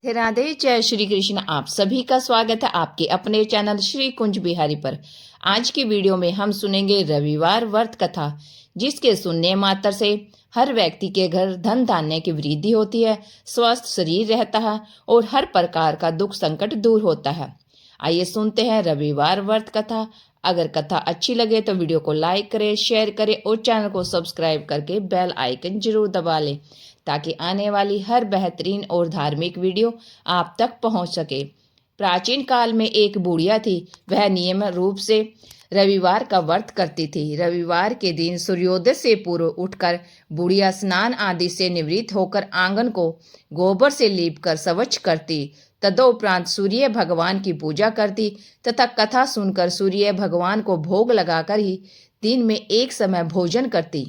राधे राधे, जय श्री कृष्ण। आप सभी का स्वागत है आपके अपने चैनल श्री कुंज बिहारी पर। आज की वीडियो में हम सुनेंगे रविवार व्रत कथा, जिसके सुनने मात्र से हर व्यक्ति के घर धन धान्य की वृद्धि होती है, स्वस्थ शरीर रहता है और हर प्रकार का दुख संकट दूर होता है। आइए सुनते हैं रविवार व्रत कथा। अगर कथा अच्छी लगे तो वीडियो को लाइक करें, शेयर करें और चैनल को सब्सक्राइब करके बेल आइकन जरूर दबा लें, ताकि आने वाली हर बेहतरीन और धार्मिक वीडियो आप तक पहुंच सके। प्राचीन काल में एक बुढ़िया थी। वह नियम रूप से रविवार का व्रत करती थी। रविवार के दिन सूर्योदय से पूर्व उठकर बुढ़िया स्नान आदि से निवृत्त होकर आंगन को गोबर से लीपकर स्वच्छ करती। तदोपरांत सूर्य भगवान की पूजा करती तथा कथा सुनकर सूर्य भगवान को भोग लगाकर ही दिन में एक समय भोजन करती।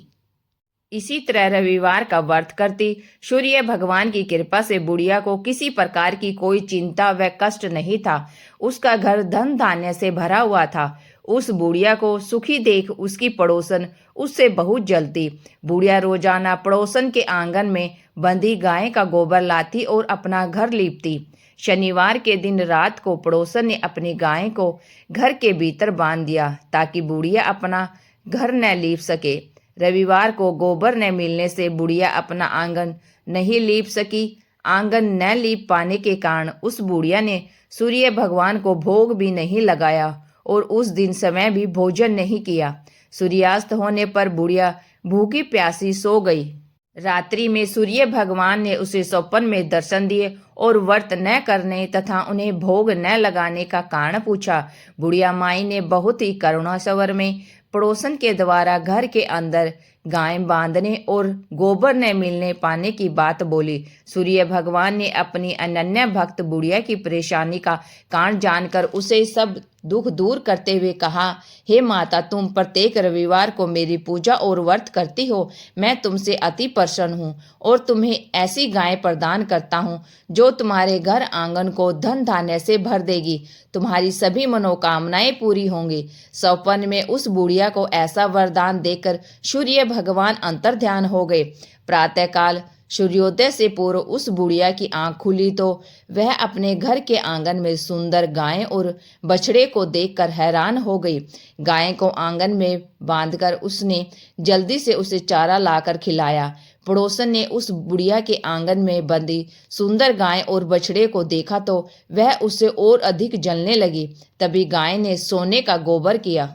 इसी तरह रविवार का व्रत करती। सूर्य भगवान की कृपा से बुढ़िया को किसी प्रकार की कोई चिंता व कष्ट नहीं था। उसका घर धन धान्य से भरा हुआ था। उस बुढ़िया को सुखी देख उसकी पड़ोसन उससे बहुत जलती। बुढ़िया रोजाना पड़ोसन के आंगन में बंधी गाय का गोबर लाती और अपना घर लीपती। शनिवार के दिन रात को पड़ोसन ने अपनी गाय को घर के भीतर बांध दिया, ताकि बुढ़िया अपना घर न लीप सके। रविवार को गोबर न मिलने से बुढ़िया अपना आंगन नहीं लीप सकी। आंगन न लीप पाने के कारण उस बुढ़िया ने सूर्य भगवान को भोग भी नहीं लगाया और उस दिन समय भी भोजन नहीं किया। सूर्यास्त होने पर बुढ़िया भूखी प्यासी सो गई। रात्रि में सूर्य भगवान ने उसे स्वप्न में दर्शन दिए और व्रत न करने तथा उन्हें भोग न लगाने का कारण पूछा। बुढ़िया माई ने बहुत ही करुणा स्वर में पड़ोसन के द्वारा घर के अंदर गाय बांधने और गोबर न मिलने पाने की बात बोली। सूर्य भगवान ने अपनी अनन्य भक्त बुढ़िया की परेशानी का कारण जानकर उसे सब दुख दूर करते हुए कहा, हे माता, तुम प्रत्येक रविवार को मेरी पूजा और व्रत करती हो। मैं तुमसे अति प्रसन्न हूँ और तुम्हें ऐसी गाय प्रदान करता हूँ जो तुम्हारे घर आंगन को धन धान्य से भर देगी। तुम्हारी सभी मनोकामनाएं पूरी होंगी। स्वप्न में उस बुढ़िया को ऐसा वरदान देकर सूर्य भगवान अंतर्ध्यान हो गए। प्रातःकाल सूर्योदय से पूर्व उस बुढ़िया की आंख खुली तो वह अपने घर के आंगन में सुंदर गाय और बछड़े को देखकर हैरान हो गई। गाय को आंगन में बांधकर उसने जल्दी से उसे चारा लाकर खिलाया। पड़ोसन ने उस बुढ़िया के आंगन में बंधी सुंदर गाय और बछड़े को देखा तो वह उससे और अधिक जलने लगी। तभी गाय ने सोने का गोबर किया।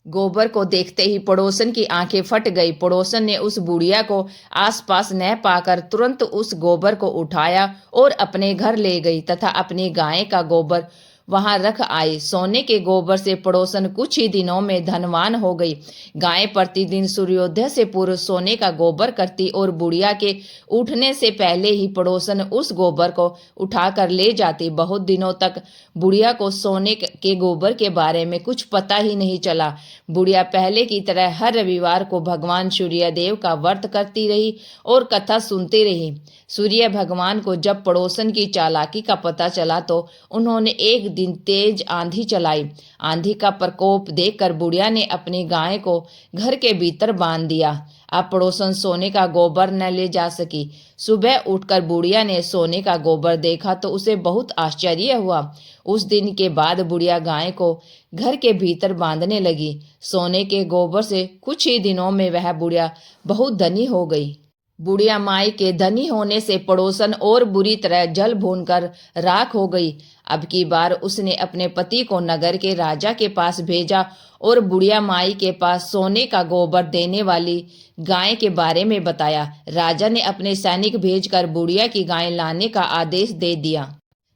गोबर को देखते ही पड़ोसन की आंखें फट गई। पड़ोसन ने उस बुढ़िया को आसपास न पाकर तुरंत उस गोबर को उठाया और अपने घर ले गई तथा अपनी गाय का गोबर वहां रख आई। सोने के गोबर से पड़ोसन कुछ ही दिनों में धनवान हो गई। गाय प्रतिदिन सूर्योदय से पूर्व सोने का गोबर करती और बुढ़िया के उठने से पहले ही पड़ोसन उस गोबर को उठाकर ले जाती। बहुत दिनों तक बुढ़िया को सोने के गोबर के बारे में कुछ पता ही नहीं चला। बुढ़िया पहले की तरह हर रविवार को भगवान सूर्य देव का व्रत करती रही और कथा सुनती रही। सूर्य भगवान को जब पड़ोसन की चालाकी का पता चला तो उन्होंने एक दिन तेज आंधी चलाई। आंधी का प्रकोप देखकर बुढ़िया ने अपनी गाय को घर के भीतर बांध दिया। अब पड़ोसन सोने का गोबर न ले जा सकी। सुबह उठकर बुढ़िया ने सोने का गोबर देखा तो उसे बहुत आश्चर्य हुआ। उस दिन के बाद बुढ़िया गाय को घर के भीतर बांधने लगी। सोने के गोबर से कुछ ही दिनों में वह बुढ़िया बहुत धनी हो गई। बुढ़िया माई के धनी होने से पड़ोसन और बुरी तरह जल भूनकर राख हो गई। अब की बार उसने अपने पति को नगर के राजा के पास भेजा और बुढ़िया माई के पास सोने का गोबर देने वाली गाय के बारे में बताया। राजा ने अपने सैनिक भेजकर बुढ़िया की गाय लाने का आदेश दे दिया।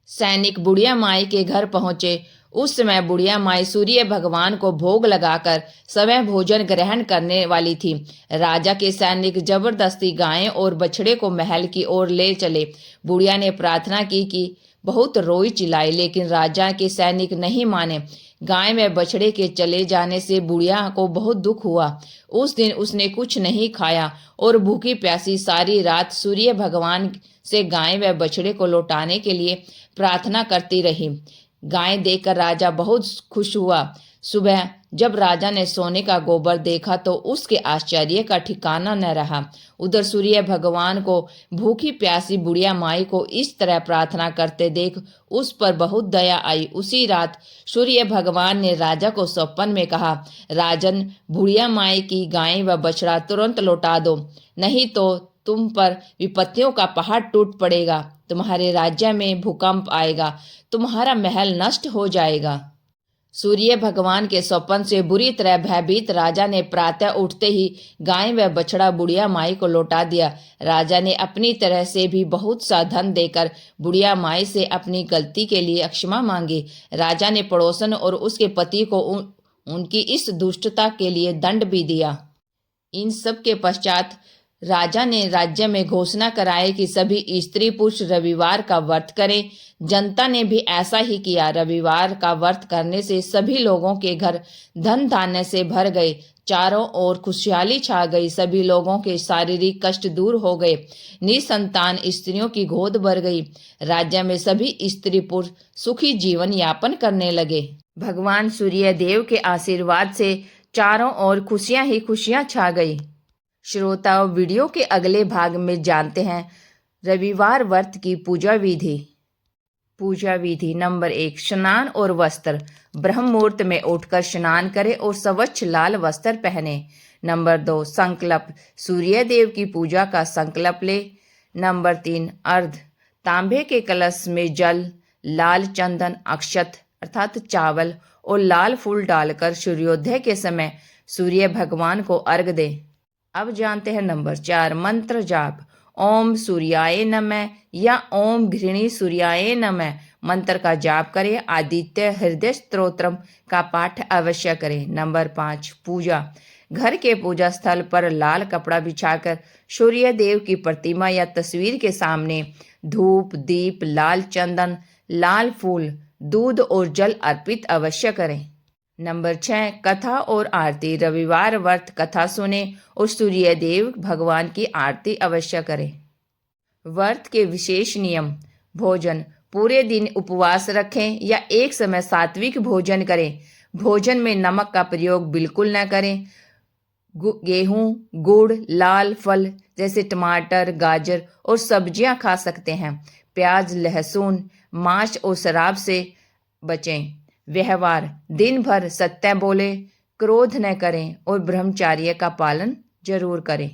सैनिक बुढ़िया माई के घर पहुंचे। उस समय बुढ़िया माई सूर्य भगवान को भोग लगाकर समय भोजन ग्रहण करने वाली थी। राजा के सैनिक जबरदस्ती गाय और बछड़े को महल की ओर ले चले। बुढ़िया ने प्रार्थना की कि बहुत रोई चिल्लाई, लेकिन राजा के सैनिक नहीं माने। गाय में बछड़े के चले जाने से बुढ़िया को बहुत दुख हुआ। उस दिन उसने कुछ नहीं खाया और भूखी प्यासी सारी रात सूर्य भगवान से गाय व बछड़े को लौटाने के लिए प्रार्थना करती रही। गाय देखकर राजा बहुत खुश हुआ। सुबह जब राजा ने सोने का गोबर देखा तो उसके आश्चर्य का ठिकाना न रहा। उधर सूर्य भगवान को भूखी प्यासी बुढ़िया माई को इस तरह प्रार्थना करते देख उस पर बहुत दया आई। उसी रात सूर्य भगवान ने राजा को स्वप्न में कहा, राजन, बुढ़िया माई की गाय व बछड़ा तुरंत लौटा दो, नहीं तो तुम पर विपत्तियों का पहाड़ टूट पड़ेगा, तुम्हारे राज्य में भूकंप आएगा, तुम्हारा महल नष्ट हो जाएगा। सूर्य भगवान के स्वप्न से बुरी तरह भयभीत राजा ने प्रातः उठते ही गाय व बछड़ा बुढ़िया माई को लौटा दिया। राजा ने अपनी तरह से भी बहुत सा धन देकर बुढ़िया माई से अपनी गलती के लिए क्षमा मांगी। राजा ने पड़ोसन और उसके पति को उनकी इस दुष्टता के लिए दंड भी दिया। इन सब के पश्चात राजा ने राज्य में घोषणा कराई कि सभी स्त्री पुरुष रविवार का व्रत करें। जनता ने भी ऐसा ही किया। रविवार का व्रत करने से सभी लोगों के घर धन धान्य से भर गए, चारों ओर खुशहाली छा गई, सभी लोगों के शारीरिक कष्ट दूर हो गए, निसंतान स्त्रियों की गोद भर गई। राज्य में सभी स्त्री पुरुष सुखी जीवन यापन करने लगे। भगवान सूर्य देव के आशीर्वाद से चारों ओर खुशियां ही खुशियां छा गई। श्रोताओं, वीडियो के अगले भाग में जानते हैं रविवार व्रत की पूजा विधि। पूजा विधि नंबर 1, स्नान और वस्त्र। ब्रह्म मुहूर्त में उठकर स्नान करें और स्वच्छ लाल वस्त्र पहने। नंबर 2, संकल्प। सूर्य देव की पूजा का संकल्प ले। नंबर 3, अर्घ। तांबे के कलश में जल, लाल चंदन, अक्षत अर्थात चावल और लाल फूल डालकर सूर्योदय के समय सूर्य भगवान को अर्घ दे। अब जानते हैं नंबर 4, मंत्र जाप। ओम सूर्याय नमः या ओम घृणी सूर्याय नमः मंत्र का जाप करें। आदित्य हृदय स्तोत्रम का पाठ अवश्य करें। नंबर 5, पूजा। घर के पूजा स्थल पर लाल कपड़ा बिछाकर सूर्य देव की प्रतिमा या तस्वीर के सामने धूप, दीप, लाल चंदन, लाल फूल, दूध और जल अर्पित अवश्य करें। नंबर 6, कथा और आरती। रविवार व्रत कथा सुने और सूर्य देव भगवान की आरती अवश्य करें। व्रत के विशेष नियम। भोजन। पूरे दिन उपवास रखें या एक समय सात्विक भोजन करें। भोजन में नमक का प्रयोग बिल्कुल न करें। गेहूं, गुड़, लाल फल जैसे टमाटर, गाजर और सब्जियां खा सकते हैं। प्याज, लहसुन, मांस और शराब से बचें। व्यवहार। दिन भर सत्य बोले, क्रोध न करें और ब्रह्मचर्य का पालन जरूर करें।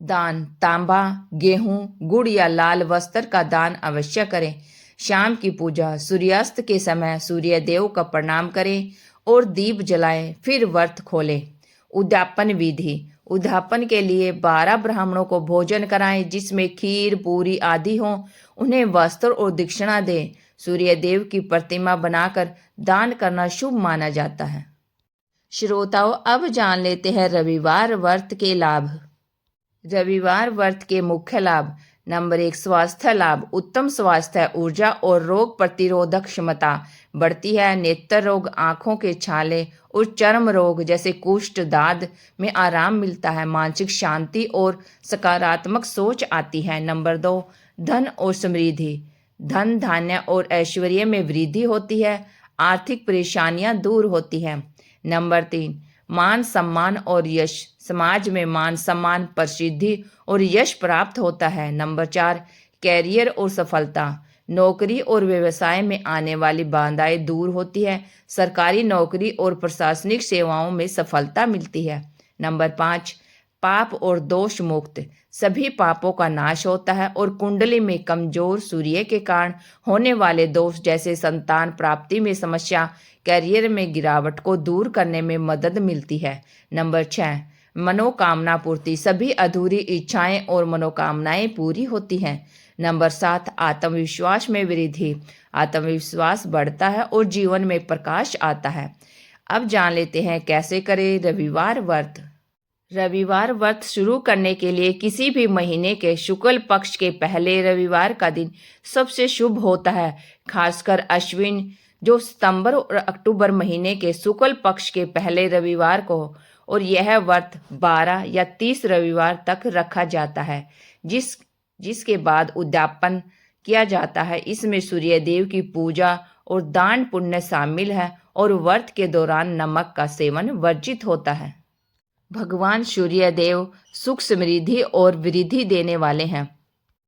दान। तांबा, गेहूं, गुड़ या लाल वस्त्र का दान अवश्य करें। शाम की पूजा। सूर्यास्त के समय सूर्य देव का प्रणाम करें और दीप जलाएं, फिर व्रत खोलें। उद्यापन विधि। उद्यापन के लिए 12 ब्राह्मणों को भोजन कराएं जिसमें खीर, पूरी आदि हों। उन्हें वस्त्र और दक्षिणा दें। सूर्य देव की प्रतिमा बनाकर दान करना शुभ माना जाता है। श्रोताओं, अब जान लेते हैं रविवार व्रत के लाभ। रविवार व्रत के मुख्य लाभ। नंबर 1, स्वास्थ्य लाभ। उत्तम स्वास्थ्य, ऊर्जा और रोग प्रतिरोधक क्षमता बढ़ती है। नेत्र रोग, आंखों के छाले और चर्म रोग जैसे कुष्ठ, दाद में आराम मिलता है। मानसिक शांति और सकारात्मक सोच आती है। नंबर 2, धन और समृद्धि। धन धान्य और ऐश्वर्य में वृद्धि होती है। आर्थिक परेशानियां दूर होती हैं। नंबर 3, मान सम्मान और यश। समाज में मान सम्मान, प्रसिद्धि और यश प्राप्त होता है। नंबर 4, कैरियर और सफलता। नौकरी और व्यवसाय में आने वाली बाधाएं दूर होती है। सरकारी नौकरी और प्रशासनिक सेवाओं में सफलता मिलती है। नंबर 5, पाप और दोष मुक्त। सभी पापों का नाश होता है और कुंडली में कमजोर सूर्य के कारण होने वाले दोष जैसे संतान प्राप्ति में समस्या, कैरियर में गिरावट को दूर करने में मदद मिलती है। नंबर 6, मनोकामना पूर्ति। सभी अधूरी इच्छाएं और मनोकामनाएं पूरी होती हैं। नंबर 7, आत्मविश्वास में वृद्धि। आत्मविश्वास बढ़ता है और जीवन में प्रकाश आता है। अब जान लेते हैं कैसे करें रविवार व्रत। रविवार व्रत शुरू करने के लिए किसी भी महीने के शुक्ल पक्ष के पहले रविवार का दिन सबसे शुभ होता है। खासकर अश्विन जो सितंबर और अक्टूबर महीने के शुक्ल पक्ष के पहले रविवार को, और यह व्रत 12 या 30 रविवार तक रखा जाता है जिसके बाद उद्यापन किया जाता है। इसमें सूर्य देव की पूजा और दान पुण्य शामिल है और व्रत के दौरान नमक का सेवन वर्जित होता है। भगवान सूर्य देव सुख समृद्धि और वृद्धि देने वाले हैं।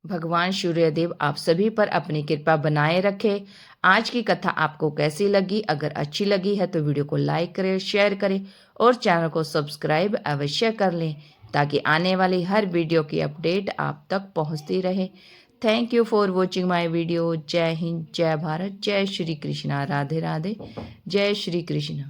भगवान सूर्यदेव आप सभी पर अपनी कृपा बनाए रखे। आज की कथा आपको कैसी लगी? अगर अच्छी लगी है तो वीडियो को लाइक करें, शेयर करें और चैनल को सब्सक्राइब अवश्य कर लें ताकि आने वाली हर वीडियो की अपडेट आप तक पहुंचती रहे। Thank you for watching my video. जय हिंद, जय भारत, जय श्री कृष्णा। राधे राधे, जय श्री कृष्ण।